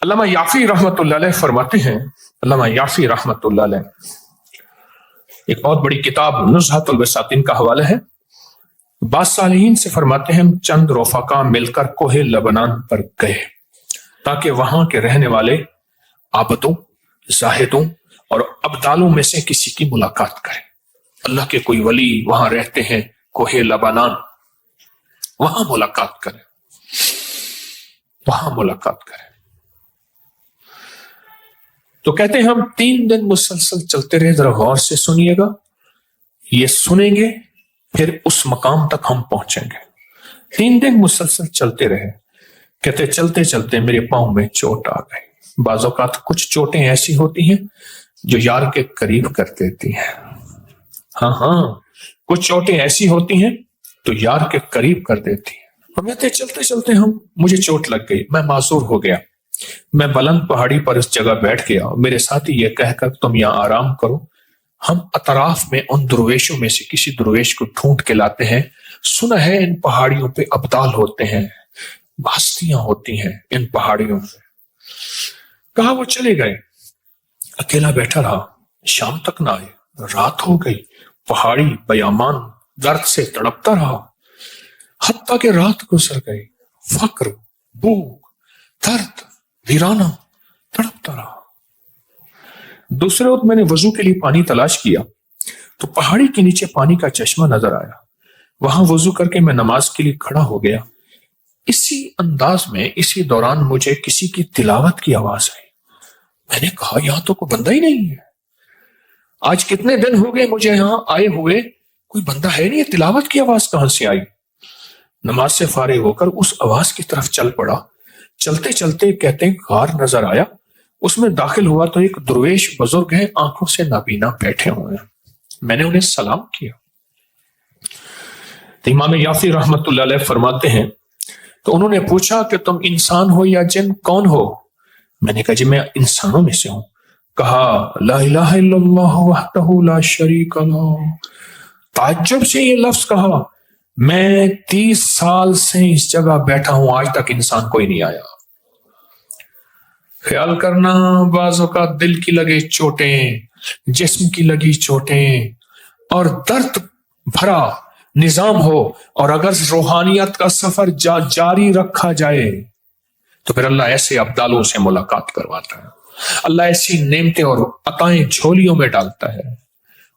علامہ یافی رحمت اللہ علیہ فرماتے ہیں، علامہ یافی رحمت اللہ علیہ ایک بہت بڑی کتاب نزہۃ البساطین کا حوالہ ہے، بعض صالحین سے فرماتے ہیں ہم چند رفقا مل کر کوہ لبنان پر گئے تاکہ وہاں کے رہنے والے عابدوں، زاہدوں اور ابدالوں میں سے کسی کی ملاقات کریں۔ اللہ کے کوئی ولی وہاں رہتے ہیں کوہ لبنان، وہاں ملاقات کریں، وہاں ملاقات کریں۔ تو کہتے ہیں ہم 3 دن مسلسل چلتے رہے، ذرا غور سے سنیے گا، یہ سنیں گے پھر اس مقام تک ہم پہنچیں گے۔ 3 دن مسلسل چلتے رہے، کہتے چلتے چلتے میرے پاؤں میں چوٹ آ گئی۔ بعض اوقات کچھ چوٹیں ایسی ہوتی ہیں جو یار کے قریب کر دیتی ہیں، ہاں کچھ چوٹیں ایسی ہوتی ہیں تو یار کے قریب کر دیتی ہیں۔ اور کہتے چلتے چلتے مجھے چوٹ لگ گئی، میں معذور ہو گیا، میں بلند پہاڑی پر اس جگہ بیٹھ گیا، میرے ساتھی یہ کہہ کر تم یہاں آرام کرو، ہم اطراف میں ان درویشوں میں سے کسی درویش کو ڈھونڈ کے لاتے ہیں، سنا ہے ان پہاڑیوں پہ ابدال ہوتے ہیں، ہستیاں ہوتی ہیں ان پہاڑیوں پہ۔ کہا وہ چلے گئے، اکیلا بیٹھا رہا، شام تک نہ آئے، رات ہو گئی، پہاڑی بیامان درد سے تڑپتا رہا، حتیٰ کہ رات گزر گئی، فقر، بھوک، درد، ویرانہ تڑپتا رہا۔ دوسرے وقت میں نے وضو کے لیے پانی تلاش کیا تو پہاڑی کے نیچے پانی کا چشمہ نظر آیا، وہاں وضو کر کے میں نماز کے لیے کھڑا ہو گیا۔ اسی انداز میں اسی دوران مجھے کسی کی تلاوت کی آواز آئی، میں نے کہا یہاں تو کوئی بندہ ہی نہیں ہے، آج کتنے دن ہو گئے مجھے یہاں آئے ہوئے، کوئی بندہ ہے نہیں، تلاوت کی آواز کہاں سے آئی؟ نماز سے فارغ ہو کر اس آواز کی طرف چل پڑا، چلتے چلتے کہتے ہیں غار نظر آیا، اس میں داخل ہوا تو ایک درویش بزرگ ہیں، آنکھوں سے نابینا بیٹھے ہوئے ہیں، میں نے انہیں سلام کیا۔ تو امام یافی رحمت اللہ علیہ فرماتے ہیں تو انہوں نے پوچھا کہ تم انسان ہو یا جن، کون ہو؟ میں نے کہا جی میں انسانوں میں سے ہوں۔ کہا لا الہ الا اللہ وحدہ لا شریک لہ، تعجب سے یہ لفظ کہا، میں 30 سال سے اس جگہ بیٹھا ہوں، آج تک انسان کوئی نہیں آیا۔ خیال کرنا بعض اوقات دل کی لگے چوٹیں، جسم کی لگی چوٹیں اور درد بھرا نظام ہو، اور اگر روحانیت کا سفر جاری رکھا جائے تو پھر اللہ ایسے ابدالوں سے ملاقات کرواتا ہے، اللہ ایسی نعمتیں اور عطائیں جھولیوں میں ڈالتا ہے۔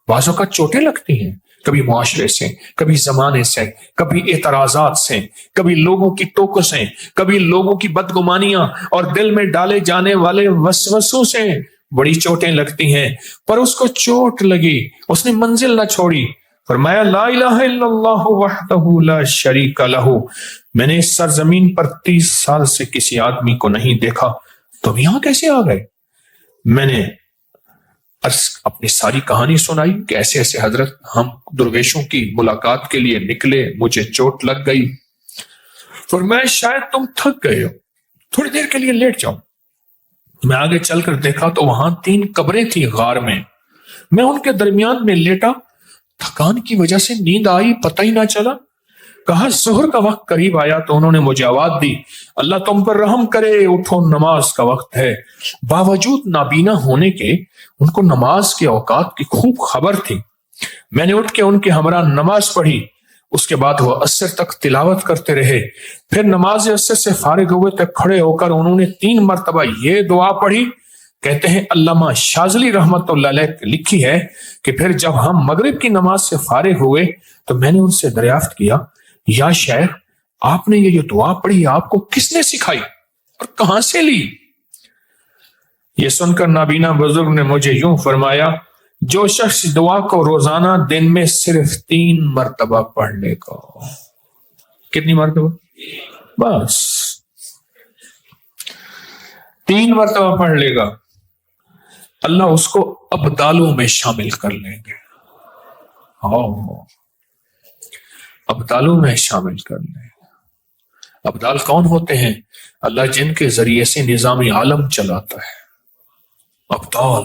بعض اوقات چوٹیں لگتی ہیں، کبھی معاشرے سے، کبھی زمانے سے، کبھی اعتراضات سے، کبھی لوگوں کی ٹوکوں سے، کبھی لوگوں کی بدگمانیاں اور دل میں ڈالے جانے والے وسوسوں سے بڑی چوٹیں لگتی ہیں، پر اس کو چوٹ لگی، اس نے منزل نہ چھوڑی، فرمایا لا الہ الا اللہ وحدہ لا شریک لہ، میں نے اس سرزمین پر 30 سال سے کسی آدمی کو نہیں دیکھا، تم یہاں کیسے آ گئے؟ میں نے اپنی ساری کہانی سنائی کہ ایسے ایسے حضرت ہم درویشوں کی ملاقات کے لیے نکلے، مجھے چوٹ لگ گئی، فرمایا شاید تم تھک گئے ہو، تھوڑی دیر کے لیے لیٹ جاؤ۔ میں آگے چل کر دیکھا تو وہاں 3 قبریں تھیں غار میں ان کے درمیان میں لیٹا، تھکان کی وجہ سے نیند آئی، پتہ ہی نہ چلا۔ کہا ظہر کا وقت قریب آیا تو انہوں نے مجھے آواز دی، اللہ تم پر رحم کرے، اٹھو نماز کا وقت ہے۔ باوجود نابینا ہونے کے ان کو نماز کے اوقات کی خوب خبر تھی۔ میں نے اٹھ کے ان کے ہمراہ نماز پڑھی، اس کے بعد وہ عصر تک تلاوت کرتے رہے، پھر نماز عصر سے فارغ ہوئے تک کھڑے ہو کر انہوں نے 3 مرتبہ یہ دعا پڑھی۔ کہتے ہیں علامہ شاذلی رحمت اللہ علیہ لکھی ہے کہ پھر جب ہم مغرب کی نماز سے فارغ ہوئے تو میں نے ان سے دریافت کیا، یا شیخ آپ نے یہ دعا پڑھی آپ کو کس نے سکھائی اور کہاں سے لی؟ یہ سن کر نابینا بزرگ نے مجھے یوں فرمایا، جو شخص دعا کو روزانہ دن میں صرف 3 مرتبہ پڑھ لے گا۔ کتنی مرتبہ؟ بس 3 مرتبہ پڑھ لے گا، اللہ اس کو ابدالوں میں شامل کر لیں گے، ابدالوں میں شامل کر لیں گے۔ ابدال کون ہوتے ہیں؟ اللہ جن کے ذریعے سے نظام عالم چلاتا ہے، ابدال۔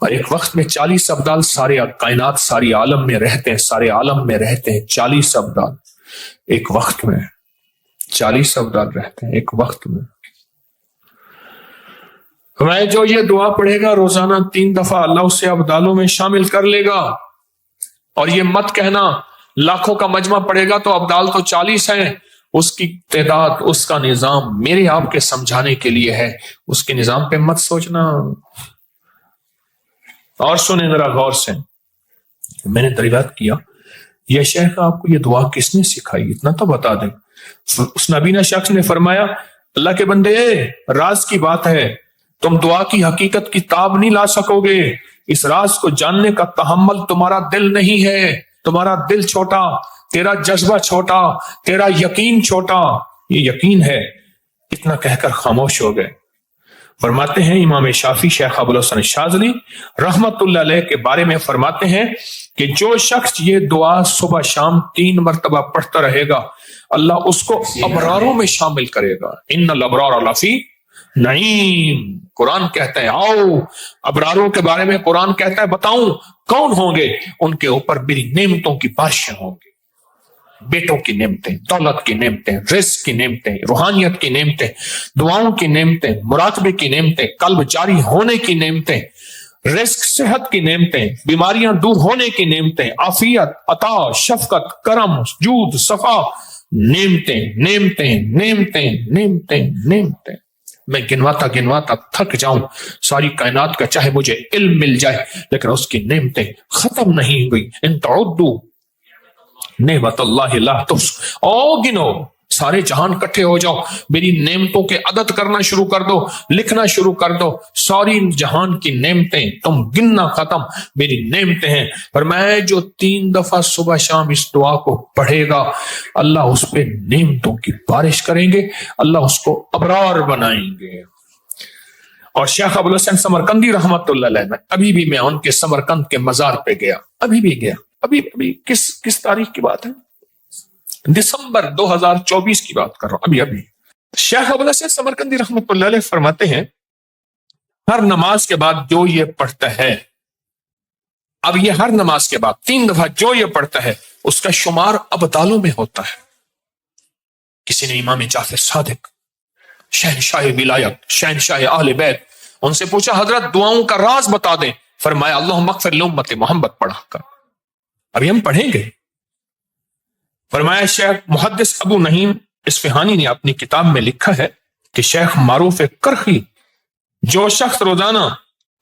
اور ایک وقت میں 40 ابدال سارے کائنات، ساری عالم میں رہتے ہیں، سارے عالم میں رہتے ہیں 40 ابدال ایک وقت میں، 40 ابدال رہتے ہیں ایک وقت میں۔ میں جو یہ دعا پڑھے گا روزانہ 3 دفعہ اللہ اسے ابدالوں میں شامل کر لے گا. اور یہ مت کہنا لاکھوں کا مجمع پڑے گا تو ابدال تو 40 ہیں. اس کی تعداد، اس کا نظام میرے آپ کے سمجھانے کے لیے ہے. اس کے نظام پہ مت سوچنا. اور سنیں ذرا غور سے، میں نے دریافت کیا یہ شیخ آپ کو یہ دعا کس نے سکھائی، اتنا تو بتا دیں. اس نبینا شخص نے فرمایا اللہ کے بندے راز کی بات ہے، تم دعا کی حقیقت کی تاب نہیں لا سکو گے. اس راز کو جاننے کا تحمل تمہارا دل نہیں ہے. تمہارا دل چھوٹا، تیرا جذبہ چھوٹا، تیرا یقین چھوٹا. یہ یقین ہے. اتنا کہہ کر خاموش ہو گئے. فرماتے ہیں امام شافعی شیخ ابو الحسن شاذلی رحمت اللہ علیہ کے بارے میں فرماتے ہیں کہ جو شخص یہ دعا صبح شام 3 مرتبہ پڑھتا رہے گا اللہ اس کو ابراروں میں شامل کرے گا. ان الابرار لفی نعیم. قرآن کہتا ہے آؤ ابراروں کے بارے میں قرآن کہتا ہے بتاؤں کون ہوں گے. ان کے اوپر میری نعمتوں کی بارشیں ہوں گی. بیٹوں کی نعمتیں، دولت کی نعمتیں، رزق کی نعمتیں، روحانیت کی نعمتیں، دعاؤں کی نعمتیں، مراقبے کی نعمتیں، قلب جاری ہونے کی نعمتیں، رزق صحت کی نعمتیں، بیماریاں دور ہونے کی نعمتیں، عافیت، عطا، شفقت، کرم، جود، صفا، نعمتیں نعمتیں نعمتیں نعمتیں نعمتیں. میں گنواتا تھک جاؤں ساری کائنات کا، چاہے مجھے علم مل جائے لیکن اس کی نعمتیں ختم نہیں ہوئی. ان تعدوا نعمت اللہ لا تحصوها. او گنو، سارے جہان کٹھے ہو جاؤ، میری نعمتوں کے عدد کرنا شروع کر دو، لکھنا شروع کر دو. ساری جہان کی نعمتیں تم گننا ختم، میری نعمتیں ہیں. اور میں جو 3 دفعہ صبح شام اس دعا کو پڑھے گا اللہ اس پہ نعمتوں کی بارش کریں گے، اللہ اس کو ابرار بنائیں گے. اور شیخ ابو الحسن سمرقندی رحمت اللہ علیہ، ابھی بھی میں ان کے سمرقند کے مزار پہ گیا، ابھی بھی گیا. ابھی کس تاریخ کی بات ہے؟ دسمبر 2024 کی بات کر رہا ہوں. ابھی شیخ ابو الحسن سمرقندی رحمت اللہ علیہ فرماتے ہیں ہر نماز کے بعد جو یہ پڑھتا ہے، اب یہ ہر نماز کے بعد 3 دفعہ جو یہ پڑھتا ہے اس کا شمار ابدالوں میں ہوتا ہے. کسی نے امام جعفر صادق شہنشاہ ولایت، شہنشاہ اہل بیت، ان سے پوچھا حضرت دعاؤں کا راز بتا دیں. فرمایا اللہم اغفر لامت محمد پڑھا کر. ابھی ہم پڑھیں گے. فرمایا شیخ محدث ابو نعیم اصفہانی نے اپنی کتاب میں لکھا ہے کہ شیخ معروف کرخی جو شخص روزانہ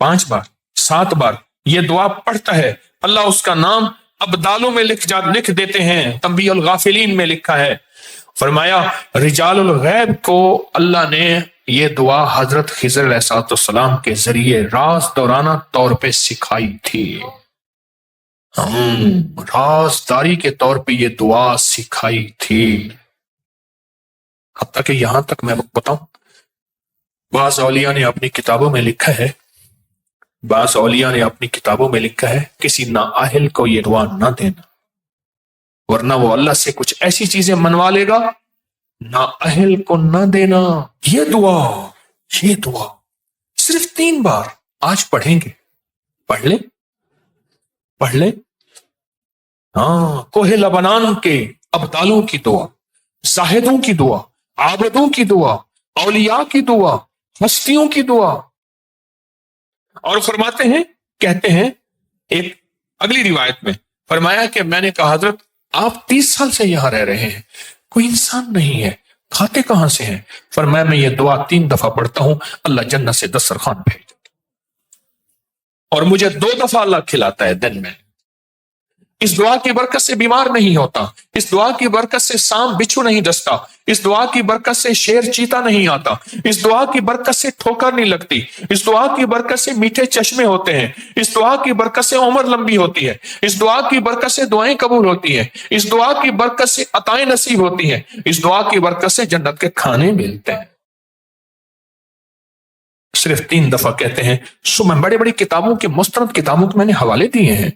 5 بار 7 بار یہ دعا پڑھتا ہے اللہ اس کا نام ابدالوں میں لکھ دیتے ہیں. تنبیہ الغافلین میں لکھا ہے. فرمایا رجال الغیب کو اللہ نے یہ دعا حضرت خضر علیہ السلام کے ذریعے راز دورانہ طور پہ سکھائی تھی. رازداری کے طور پہ یہ دعا سکھائی تھی. حتیٰ کہ یہاں تک میں بتاؤں بعض اولیاء نے اپنی کتابوں میں لکھا ہے کسی نااہل کو یہ دعا نہ دینا، ورنہ وہ اللہ سے کچھ ایسی چیزیں منوا لے گا. نااہل کو نہ دینا. یہ دعا صرف 3 بار آج پڑھیں گے. پڑھ لیں. ہاں، کوہ لبنان کے ابدالوں کی دعا، زاہدوں کی دعا، عابدوں کی دعا، اولیاء کی دعا، ہستیوں کی دعا. اور فرماتے ہیں، کہتے ہیں ایک اگلی روایت میں فرمایا کہ میں نے کہا حضرت آپ 30 سال سے یہاں رہ رہے ہیں، کوئی انسان نہیں ہے، کھاتے کہاں سے ہیں؟ فرمایا میں یہ دعا 3 دفعہ پڑھتا ہوں اللہ جنت سے دسترخوان بھیج دیتا اور مجھے 2 دفعہ اللہ کھلاتا ہے دن میں. اس دعا کی برکت سے بیمار نہیں ہوتا، اس دعا کی برکت سے سانپ بچھو نہیں ڈستا، اس دعا کی برکت سے شیر چیتا نہیں آتا، اس دعا کی برکت سے ٹھوکر نہیں لگتی، اس دعا کی برکت سے میٹھے چشمے ہوتے ہیں، اس دعا کی برکت سے عمر لمبی ہوتی ہے، اس دعا کی برکت سے دعائیں قبول ہوتی ہیں، اس دعا کی برکت سے عطائیں نصیب ہوتی ہیں، اس دعا کی برکت سے جنت کے کھانے ملتے ہیں. صرف 3 دفعہ کہتے ہیں. میں بڑی بڑی کتابوں کے مستند کتابوں کے میں نے حوالے دیے ہیں،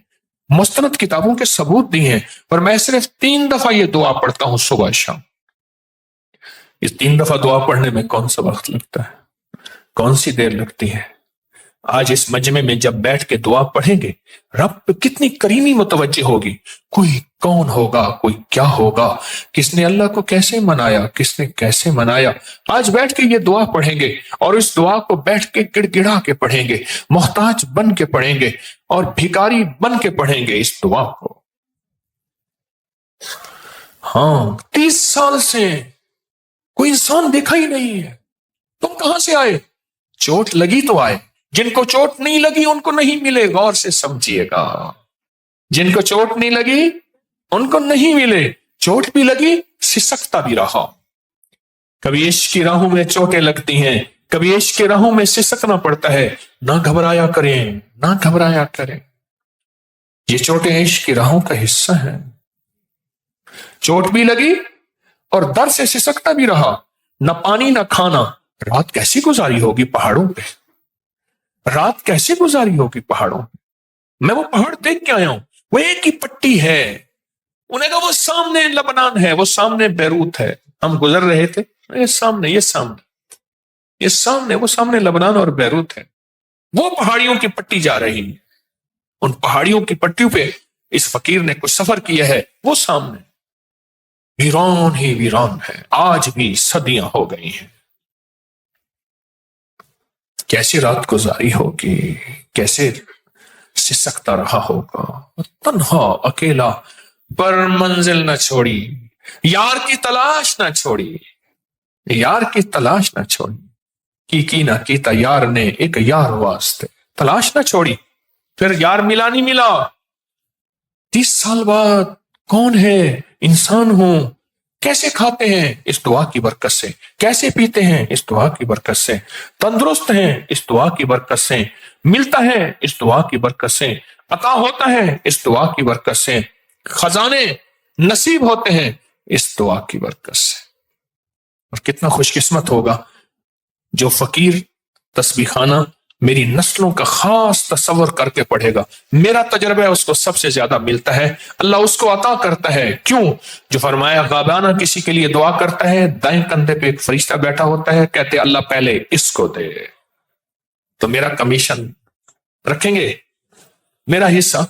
مستند کتابوں کے ثبوت دیے ہیں، پر میں صرف 3 دفعہ یہ دعا پڑھتا ہوں صبح شام. اس 3 دفعہ دعا پڑھنے میں کون سا وقت لگتا ہے، کون سی دیر لگتی ہے؟ آج اس مجمع میں جب بیٹھ کے دعا پڑھیں گے رب پہ کتنی کریمی متوجہ ہوگی. کوئی کون ہوگا, کوئی کیا ہوگا, کس نے اللہ کو کیسے منایا, کس نے کیسے منایا. آج بیٹھ کے یہ دعا پڑھیں گے اور اس دعا کو بیٹھ کے گڑ گڑا کے پڑھیں گے, محتاج بن کے پڑھیں گے اور بھکاری بن کے پڑھیں گے اس دعا کو. ہاں 30 سال سے کوئی انسان دیکھا ہی نہیں ہے. تم کہاں سے آئے؟ چوٹ لگی تو آئے. جن کو چوٹ نہیں لگی ان کو نہیں ملے, غور سے سمجھیے گا. جن کو چوٹ نہیں لگی ان کو نہیں ملے. چوٹ بھی لگی, سسکتا بھی رہا. کبھی عشق کی راہوں میں چوٹیں لگتی ہیں, کبھی عشق کی راہوں میں سسکنا پڑتا ہے. نہ گھبرایا کریں, نہ گھبرایا کریں. یہ چوٹیں عشق کی راہوں کا حصہ ہیں. چوٹ بھی لگی اور در سے سسکتا بھی رہا. نہ پانی نہ کھانا. رات کیسی گزاری ہوگی پہاڑوں پہ, رات کیسے گزاری ہوگی پہاڑوں پہ. میں وہ پہاڑ دیکھ کے آیا ہوں, وہ ایک ہی پٹی ہے. انہیں کہا وہ سامنے لبنان ہے, وہ سامنے بیروت ہے. ہم گزر رہے تھے, یہ سامنے, یہ سامنے, یہ سامنے, وہ سامنے لبنان اور بیروت ہے. وہ پہاڑیوں کی پٹی جا رہی ہے. ان پہاڑیوں کی پٹیوں پہ اس فقیر نے کچھ سفر کیا ہے. وہ سامنے ویران ہی ویران ہے. آج بھی صدیاں ہو گئی ہیں. کیسی رات گزاری ہوگی, کیسے سسکتا رہا ہوگا. تنہا اکیلا پر منزل نہ چھوڑی, یار کی تلاش نہ چھوڑی, یار کی تلاش نہ چھوڑی. کی نہ کیتا یار نے ایک یار واسطے, تلاش نہ چھوڑی. پھر یار ملا نہیں ملا. 30 سال بعد کون ہے, انسان ہوں. کیسے کھاتے ہیں, اس دعا کی برکت سے. کیسے پیتے ہیں, اس دعا کی برکت سے. تندرست ہیں, اس دعا کی برکت سے. ملتا ہے, اس دعا کی برکت سے. عطا ہوتا ہے, اس دعا کی برکت سے. خزانے نصیب ہوتے ہیں, اس دعا کی برکت سے. اور کتنا خوش قسمت ہوگا جو فقیر تسبیح خانہ میری نسلوں کا خاص تصور کر کے پڑھے گا. میرا تجربہ اس کو سب سے زیادہ ملتا ہے. اللہ اس کو عطا کرتا ہے. کیوں؟ جو فرمایا غابانہ کسی کے لیے دعا کرتا ہے, دائیں کندھے پہ ایک فرشتہ بیٹھا ہوتا ہے, کہتے اللہ پہلے اس کو دے. تو میرا کمیشن رکھیں گے, میرا حصہ.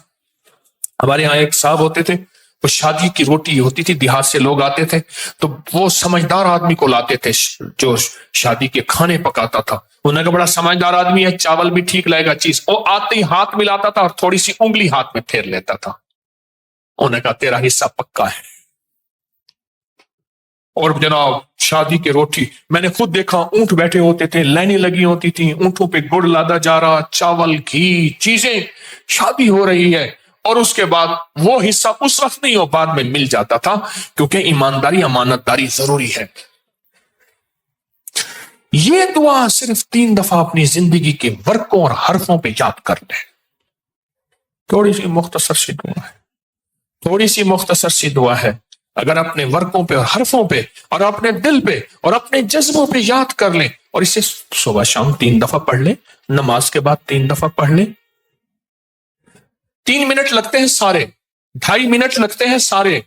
ہمارے یہاں ایک صاحب ہوتے تھے, وہ شادی کی روٹی ہوتی تھی, دیہات سے لوگ آتے تھے تو وہ سمجھدار آدمی کو لاتے تھے جو شادی کے کھانے پکاتا تھا. انہوں نے کہا بڑا سمجھدار آدمی ہے, چاول بھی ٹھیک لائے گا چیز. وہ آتے ہی ہاتھ ملاتا تھا اور تھوڑی سی انگلی ہاتھ میں پھیر لیتا تھا. انہوں نے کہا تیرا حصہ پکا ہے. اور جناب شادی کی روٹی میں نے خود دیکھا, اونٹ بیٹھے ہوتے تھے, لائنیں لگی ہوتی تھیں, اونٹوں پہ گڑ لادا جا رہا, چاول گھی چیزیں, شادی ہو رہی ہے. اور اس کے بعد وہ حصہ اس وقت نہیں ہو, بعد میں مل جاتا تھا, کیونکہ ایمانداری امانت داری ضروری ہے. یہ دعا صرف 3 دفعہ اپنی زندگی کے ورقوں اور حرفوں پہ یاد کر لیں. تھوڑی سی مختصر سی دعا ہے, تھوڑی سی مختصر سی دعا ہے. اگر اپنے ورقوں پہ اور حرفوں پہ اور اپنے دل پہ اور اپنے جذبوں پہ یاد کر لیں, اور اسے صبح شام 3 دفعہ پڑھ لیں, نماز کے بعد 3 دفعہ پڑھ لیں. 3 منٹ لگتے ہیں سارے, 2.5 منٹ لگتے ہیں سارے,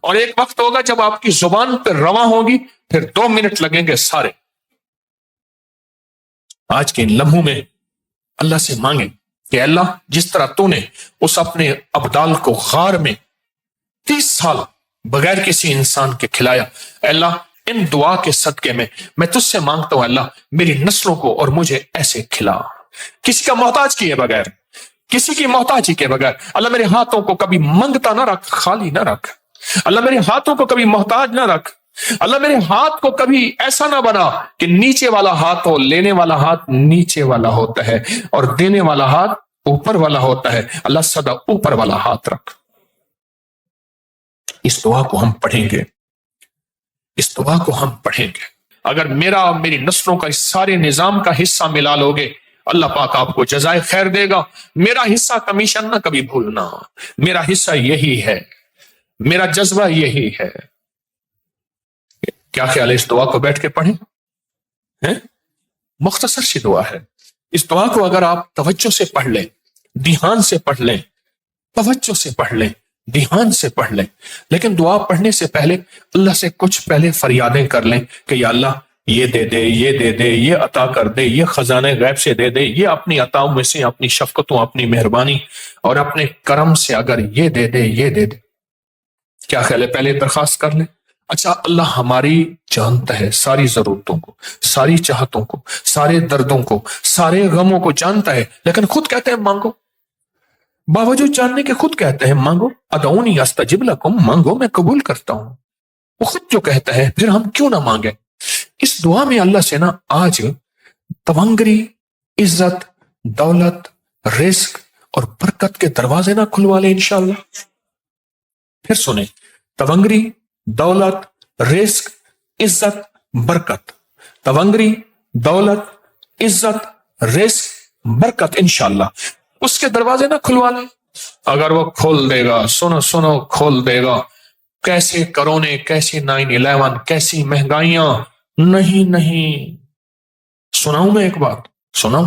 اور ایک وقت ہوگا جب آپ کی زبان پہ رواں ہوگی, پھر 2 منٹ لگیں گے سارے. آج کے ان لمحوں میں اللہ سے مانگیں کہ اللہ جس طرح تو نے اس اپنے ابدال کو غار میں 30 سال بغیر کسی انسان کے کھلایا, اللہ ان دعا کے صدقے میں تجھ سے مانگتا ہوں اللہ میری نسلوں کو اور مجھے ایسے کھلا, کسی کا محتاج کیے بغیر, کسی کی محتاجی کے بغیر. اللہ میرے ہاتھوں کو کبھی منگتا نہ رکھ, خالی نہ رکھ. اللہ میرے ہاتھوں کو کبھی محتاج نہ رکھ. اللہ میرے ہاتھ کو کبھی ایسا نہ بنا کہ نیچے والا ہاتھ ہو, لینے والا ہاتھ نیچے والا ہوتا ہے اور دینے والا ہاتھ اوپر والا ہوتا ہے. اللہ سدا اوپر والا ہاتھ رکھ. اس دعا کو ہم پڑھیں گے, اس دعا کو ہم پڑھیں گے. اگر میرا اور میری نسلوں کا اس سارے نظام کا حصہ ملا لوگے, اللہ پاک آپ کو جزائے خیر دے گا. میرا حصہ کمیشن نہ کبھی بھولنا, میرا حصہ یہی ہے, میرا جذبہ یہی ہے. کیا خیال ہے اس دعا کو بیٹھ کے پڑھیں؟ مختصر سی دعا ہے. اس دعا کو اگر آپ توجہ سے پڑھ لیں, دھیان سے پڑھ لیں, توجہ سے پڑھ لیں, دھیان سے پڑھ لیں, لیکن دعا پڑھنے سے پہلے اللہ سے کچھ پہلے فریادیں کر لیں کہ یا اللہ یہ دے دے، یہ دے دے، یہ عطا کر دے، یہ خزانے غیب سے دے دے، یہ اپنی عطاؤں میں سے، اپنی شفقتوں، اپنی مہربانی اور اپنے کرم سے اگر یہ دے دے، یہ دے دے، کیا خیال ہے پہلے درخواست کر لیں؟ اچھا، اللہ ہماری جانتا ہے ساری ضرورتوں کو، ساری چاہتوں کو، سارے دردوں کو، سارے غموں کو جانتا ہے، لیکن خود کہتے ہیں مانگو، باوجود جاننے کے خود کہتے ہیں مانگو، ادعونی استجب لکم، مانگو میں قبول کرتا ہوں۔ وہ خود جو کہتا ہے پھر ہم کیوں نہ مانگیں؟ اس دعا میں اللہ سے نا آج تونگری، عزت، دولت، رزق اور برکت کے دروازے نہ کھلوا لیں انشاءاللہ۔ پھر سنیں، تونگری، دولت، رزق، عزت، برکت، تونگری، دولت، عزت، رزق، برکت، انشاءاللہ اس کے دروازے نہ کھلوا لیں۔ اگر وہ کھول دے گا، سنو سنو، کھول دے گا، کیسے کرونے، کیسے 9/11، کیسی مہنگائیاں، نہیں نہیں، سناؤں میں ایک بات، سناؤں؟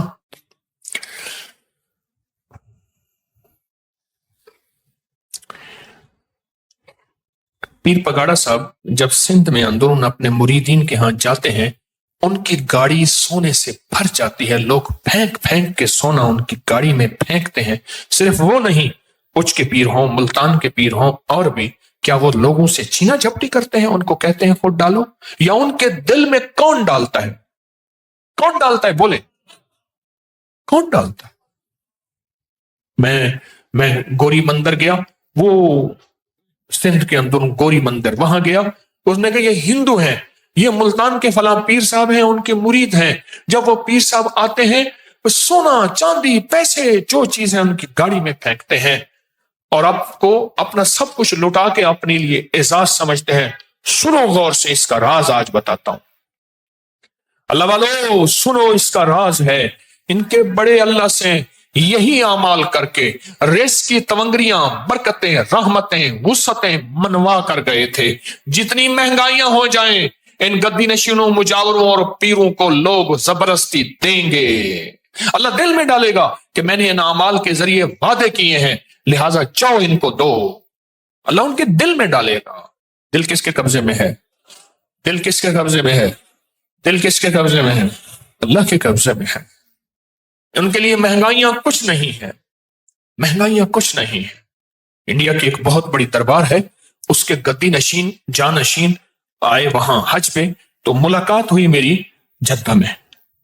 پیر پگاڑا صاحب جب سندھ میں اندرون اپنے مریدین کے ہاں جاتے ہیں، ان کی گاڑی سونے سے بھر جاتی ہے، لوگ پھینک پھینک کے سونا ان کی گاڑی میں پھینکتے ہیں۔ صرف وہ نہیں، اچ کے پیر ہوں، ملتان کے پیر ہوں، اور بھی، کیا وہ لوگوں سے چھینا جھپٹی کرتے ہیں، ان کو کہتے ہیں خود ڈالو؟ یا ان کے دل میں کون ڈالتا ہے؟ کون ڈالتا ہے بولے؟ کون ڈالتا ہے؟ میں گوری مندر گیا، وہ سندھ کے اندر گوری مندر، وہاں گیا، اس نے کہا یہ ہندو ہیں، یہ ملتان کے فلاں پیر صاحب ہیں، ان کے مرید ہیں۔ جب وہ پیر صاحب آتے ہیں، وہ سونا، چاندی، پیسے، جو چیزیں ان کی گاڑی میں پھینکتے ہیں، اور آپ کو اپنا سب کچھ لٹا کے اپنے لیے اعزاز سمجھتے ہیں۔ سنو غور سے، اس کا راز آج بتاتا ہوں۔ اللہ والو سنو، اس کا راز ہے، ان کے بڑے اللہ سے یہی اعمال کر کے رزق کی تونگریاں، برکتیں، رحمتیں، وسعتیں منوا کر گئے تھے۔ جتنی مہنگائیاں ہو جائیں، ان گدی نشینوں، مجاوروں اور پیروں کو لوگ زبردستی دیں گے۔ اللہ دل میں ڈالے گا کہ میں نے ان اعمال کے ذریعے وعدے کیے ہیں، لہذا جاؤ ان کو دو۔ اللہ ان کے دل میں ڈالے گا۔ دل کس کے قبضے میں ہے؟ دل کس کے قبضے میں ہے؟ دل کس کے قبضے میں ہے؟ اللہ کے قبضے میں ہے۔ ان کے لیے مہنگائیاں کچھ نہیں ہے، مہنگائیاں کچھ نہیں ہے۔ انڈیا کی ایک بہت بڑی دربار ہے، اس کے گدی نشین، جانشین آئے وہاں حج پہ، تو ملاقات ہوئی میری جدہ میں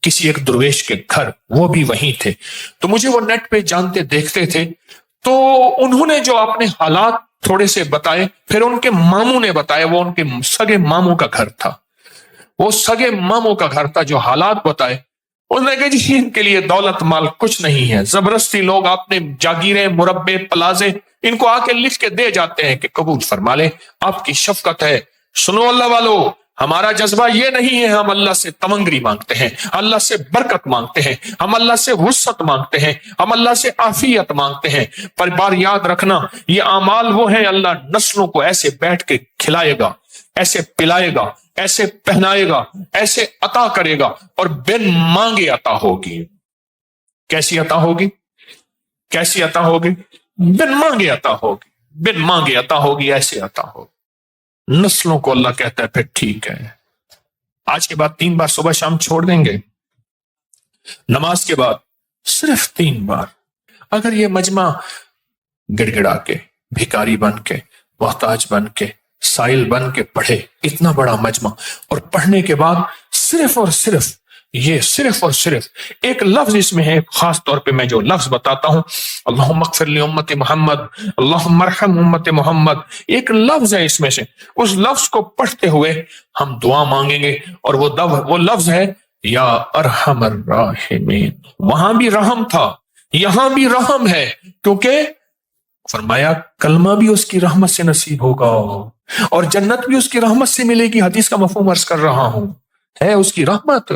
کسی ایک درویش کے گھر، وہ بھی وہیں تھے، تو مجھے وہ نیٹ پہ جانتے دیکھتے تھے، تو انہوں نے جو اپنے حالات تھوڑے سے بتائے، پھر ان کے ماموں نے بتایا، وہ ان کے سگے ماموں کا گھر تھا، وہ سگے ماموں کا گھر تھا، جو حالات بتائے، انہوں نے کہا جی ان کے لیے دولت مال کچھ نہیں ہے، زبردستی لوگ اپنے جاگیریں، مربے، پلازے ان کو آ کے لکھ کے دے جاتے ہیں کہ قبول فرما لیں، آپ کی شفقت ہے۔ سنو اللہ والو، ہمارا جذبہ یہ نہیں ہے، ہم اللہ سے تونگری مانگتے ہیں، اللہ سے برکت مانگتے ہیں، ہم اللہ سے وسعت مانگتے ہیں، ہم اللہ سے عافیت مانگتے ہیں۔ پر بار یاد رکھنا، یہ اعمال وہ ہیں اللہ نسلوں کو ایسے بیٹھ کے کھلائے گا، ایسے پلائے گا، ایسے پہنائے گا، ایسے عطا کرے گا، اور بن مانگے عطا ہوگی۔ کیسی عطا ہوگی؟ کیسی عطا ہوگی؟ بن مانگے عطا ہوگی، بن مانگے عطا ہوگی، ایسے عطا ہوگی۔ نسلوں کو اللہ کہتا ہے پھر ٹھیک ہے، آج کے بعد 3 بار صبح شام چھوڑ دیں گے، نماز کے بعد صرف 3 بار۔ اگر یہ مجمع گڑ گڑا کے، بھکاری بن کے، محتاج بن کے، سائل بن کے پڑھے، اتنا بڑا مجمع، اور پڑھنے کے بعد صرف اور صرف یہ، صرف اور صرف ایک لفظ اس میں ہے، خاص طور پہ میں جو لفظ بتاتا ہوں، اللہم اغفر لی امت محمد، اللہم ارحم امت محمد، ایک لفظ ہے اس میں سے، اس لفظ کو پڑھتے ہوئے ہم دعا مانگیں گے، اور وہ لفظ ہے یا ارحم الراحمین۔ وہاں بھی رحم تھا، یہاں بھی رحم ہے، کیونکہ فرمایا کلمہ بھی اس کی رحمت سے نصیب ہوگا، اور جنت بھی اس کی رحمت سے ملے گی۔ حدیث کا مفہوم عرض کر رہا ہوں، ہے اس کی رحمت۔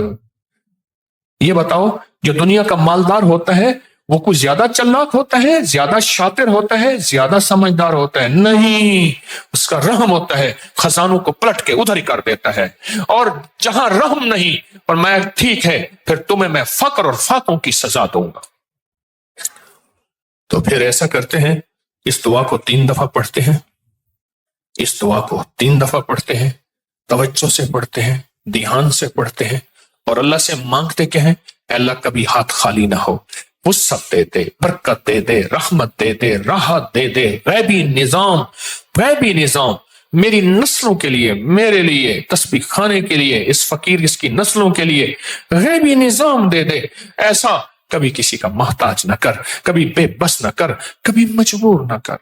یہ بتاؤ، جو دنیا کا مالدار ہوتا ہے وہ کچھ زیادہ چلاک ہوتا ہے، زیادہ شاطر ہوتا ہے، زیادہ سمجھدار ہوتا ہے؟ نہیں، اس کا رحم ہوتا ہے، خزانوں کو پلٹ کے ادھر ہی کر دیتا ہے۔ اور جہاں رحم نہیں، فرمایا ٹھیک ہے، پھر تمہیں میں فقر اور فاقوں کی سزا دوں گا۔ تو پھر ایسا کرتے ہیں، اس دعا کو 3 دفعہ پڑھتے ہیں، اس دعا کو 3 دفعہ پڑھتے ہیں، توجہ سے پڑھتے ہیں، دھیان سے پڑھتے ہیں اور اللہ سے مانگتے کہ ہیں اے اللہ کبھی ہاتھ خالی نہ ہو، وسعت دے دے، برکت دے دے، رحمت دے دے، راحت دے دے، غیبی نظام میری نسلوں کے لیے، میرے لیے، تسبیح خانے کے لیے، اس فقیر اس کی نسلوں کے لیے غیبی نظام دے دے، ایسا کبھی کسی کا محتاج نہ کر، کبھی بے بس نہ کر، کبھی مجبور نہ کر۔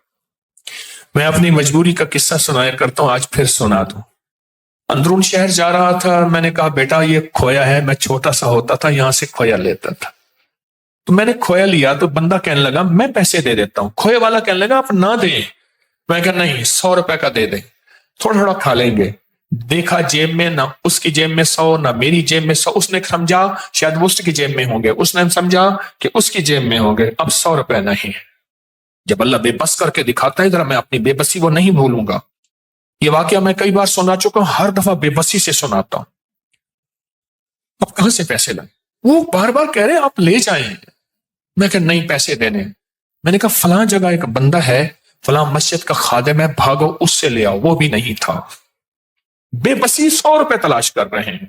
میں اپنی مجبوری کا قصہ سنایا کرتا ہوں، آج پھر سنا دوں۔ اندرون شہر جا رہا تھا، میں نے کہا بیٹا یہ کھویا ہے، میں چھوٹا سا ہوتا تھا یہاں سے کھویا لیتا تھا، تو میں نے کھویا لیا تو بندہ کہنے لگا میں پیسے دے دیتا ہوں، کھوئے والا کہنے لگا آپ نہ دیں، میں کہا نہیں 100 روپے کا دے دیں، تھوڑا تھوڑا کھا لیں گے۔ دیکھا جیب میں نہ اس کی جیب میں 100 نہ میری جیب میں 100، اس نے سمجھا شاید وہ اس کی جیب میں ہوں گے، اس نے سمجھا کہ اس کی جیب میں ہوں گے، اب 100 روپے نہیں۔ جب اللہ بے بس کر کے دکھاتا ہے ذرا میں اپنی بے بسی وہ نہیں بھولوں گا۔ یہ واقعہ میں کئی بار سنا چکا ہوں، ہر دفعہ بے بسی سے سناتا ہوں۔ اب کہاں سے پیسے لائیں؟ وہ بار بار کہہ رہے ہیں آپ لے جائیں، میں کہ نہیں پیسے دینے۔ میں نے کہا فلاں جگہ ایک بندہ ہے، فلاں مسجد کا خادم ہے، بھاگو اس سے لے آؤ، وہ بھی نہیں تھا۔ بے بسی 100 روپے تلاش کر رہے ہیں۔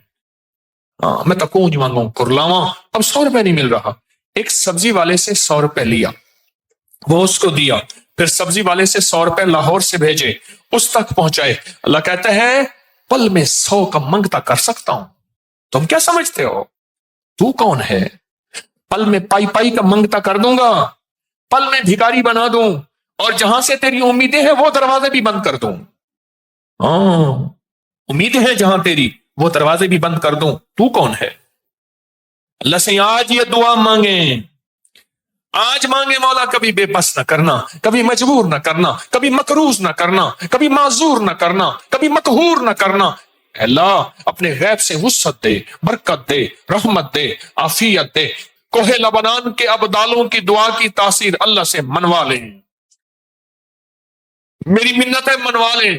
میں تو کونج مانگوں کرلاواں، اب 100 روپے نہیں مل رہا۔ ایک سبزی والے سے 100 روپے لیا، وہ اس کو دیا، پھر سبزی والے سے 100 روپے لاہور سے بھیجے، اس تک پہنچائے۔ اللہ کہتا ہے پل میں 100 کا منگتا کر سکتا ہوں، تم کیا سمجھتے ہو تو کون ہے؟ پل میں پائی پائی کا منگتا کر دوں گا، پل میں بھکاری بنا دوں، اور جہاں سے تیری امیدیں ہیں وہ دروازے بھی بند کر دوں۔ امیدیں ہیں جہاں تیری وہ دروازے بھی بند کر دوں، تو کون ہے؟ اللہ سے آج یہ دعا مانگیں، آج مانگے مولا کبھی بے بس نہ کرنا، کبھی مجبور نہ کرنا، کبھی مقروض نہ کرنا، کبھی معذور نہ کرنا، کبھی مقہور نہ کرنا۔ اے اللہ اپنے غیب سے وسعت دے، برکت دے، رحمت دے، عافیت دے۔ کوہ لبنان کے ابدالوں کی دعا کی تاثیر اللہ سے منوا لیں، میری منت ہے منوا لیں،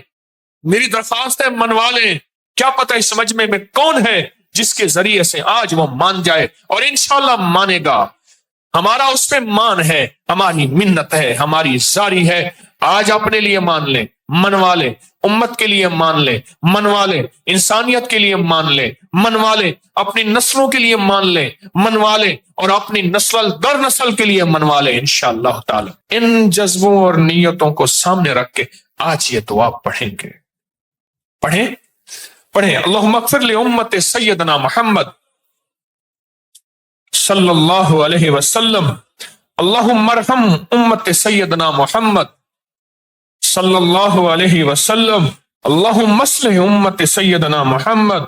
میری درخواست ہے منوا لیں۔ کیا پتہ اس مجمع میں کون ہے جس کے ذریعے سے آج وہ مان جائے، اور انشاءاللہ مانے گا۔ ہمارا اس پہ مان ہے، ہماری منت ہے، ہماری زاری ہے۔ آج اپنے لیے مان لیں، منوا لے، امت کے لیے مان لے، منوا لے، انسانیت کے لیے مان لے، منوا لے، اپنی نسلوں کے لیے مان لے، منوا لے، اور اپنی نسل در نسل کے لیے منوا لے انشاءاللہ تعالی۔ ان جذبوں اور نیتوں کو سامنے رکھ کے آج یہ دعا پڑھیں گے۔ پڑھیں اللہم اغفر لامت سیدنا محمد صلی اللہ علیہ وسلم، اللہم ارحم امت سیدنا محمد صلی اللہ علیہ وسلم، اللہم اصلح امت سیدنا محمد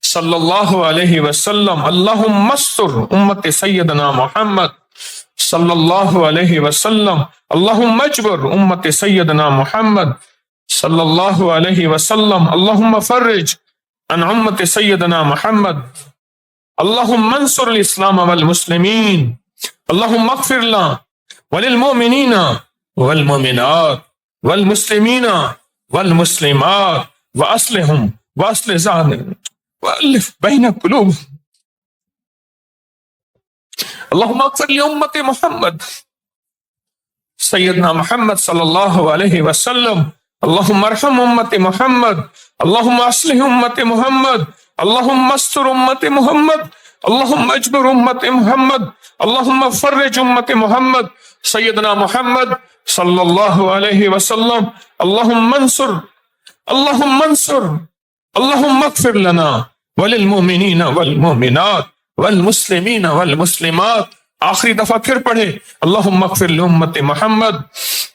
صلی اللہ علیہ وسلم، اللہم استر امت سیدنا محمد صلی اللہ علیہ وسلم، اللہم اجبر امت سیدنا محمد صلی اللہ علیہ وسلم، اللہم فرج عن امت سیدنا محمد، اللہم انصر الاسلام والمسلمین، اللہم اغفر لنا وللمؤمنین والمؤمنات والمسلمین والمسلمات واصلحهم واصلح ذاتهم والف بین قلوبهم۔ اللہم اغفر لامت محمد سیدنا محمد صلی اللہ علیہ وسلم، اللہم ارحم امت محمد، اللہم اصلح امت محمد، اللہم استر امت محمد، اللہم اجبر امت محمد، اللہم فرج امت محمد سیدنا محمد صلی اللہ علیہ وسلم، اللہم انصر، اللہم انصر، اللہم اغفر لنا وللمؤمنین والمؤمنات والمسلمین والمسلمات۔ آخری دفعہ پھر پڑھے اللہم اغفر لامت محمد،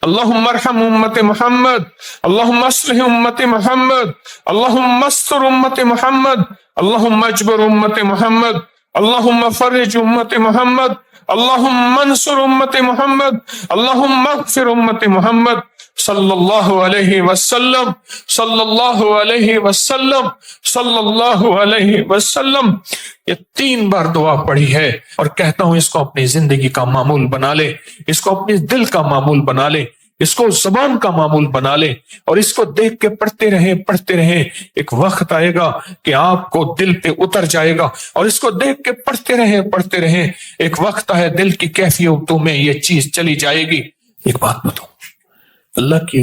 اللہم ارحم امت محمد، اللہم اصلح امت محمد، اللہم استر امت محمد، اللہم اجبر امت محمد، اللہم فرج امت محمد، اللہم انصر امت محمد، اللہم اغفر امت محمد صلی اللہ علیہ وسلم، صلی اللہ علیہ وسلم، صلی اللہ علیہ وسلم۔ یہ 3 بار دعا پڑھی ہے، اور کہتا ہوں اس کو اپنی زندگی کا معمول بنا لے، اس کو اپنے دل کا معمول بنا لے، اس کو زبان کا معمول بنا لے، اور اس کو دیکھ کے پڑھتے رہیں۔ ایک وقت آئے گا کہ آپ کو دل پہ اتر جائے گا، اور اس کو دیکھ کے پڑھتے رہیں۔ ایک وقت ہے دل کی کیفیتوں میں یہ چیز چلی جائے گی۔ ایک بات بتاؤں، اللہ کے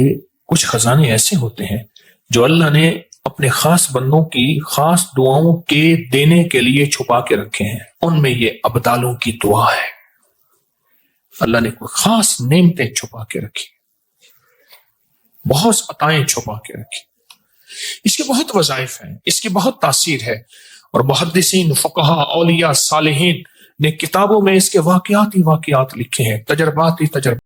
کچھ خزانے ایسے ہوتے ہیں جو اللہ نے اپنے خاص بندوں کی خاص دعاؤں کے دینے کے لیے چھپا کے رکھے ہیں. ان میں یہ ابدالوں کی دعا ہے. اللہ نے کوئی خاص نعمتیں چھپا کے رکھی, بہت عطائیں چھپا کے رکھی. اس کے بہت وظائف ہیں, اس کی بہت تاثیر ہے, اور محدثین, فقہا, اولیاء, صالحین نے کتابوں میں اس کے واقعات ہی واقعات لکھے ہیں, تجربات ہی تجربات.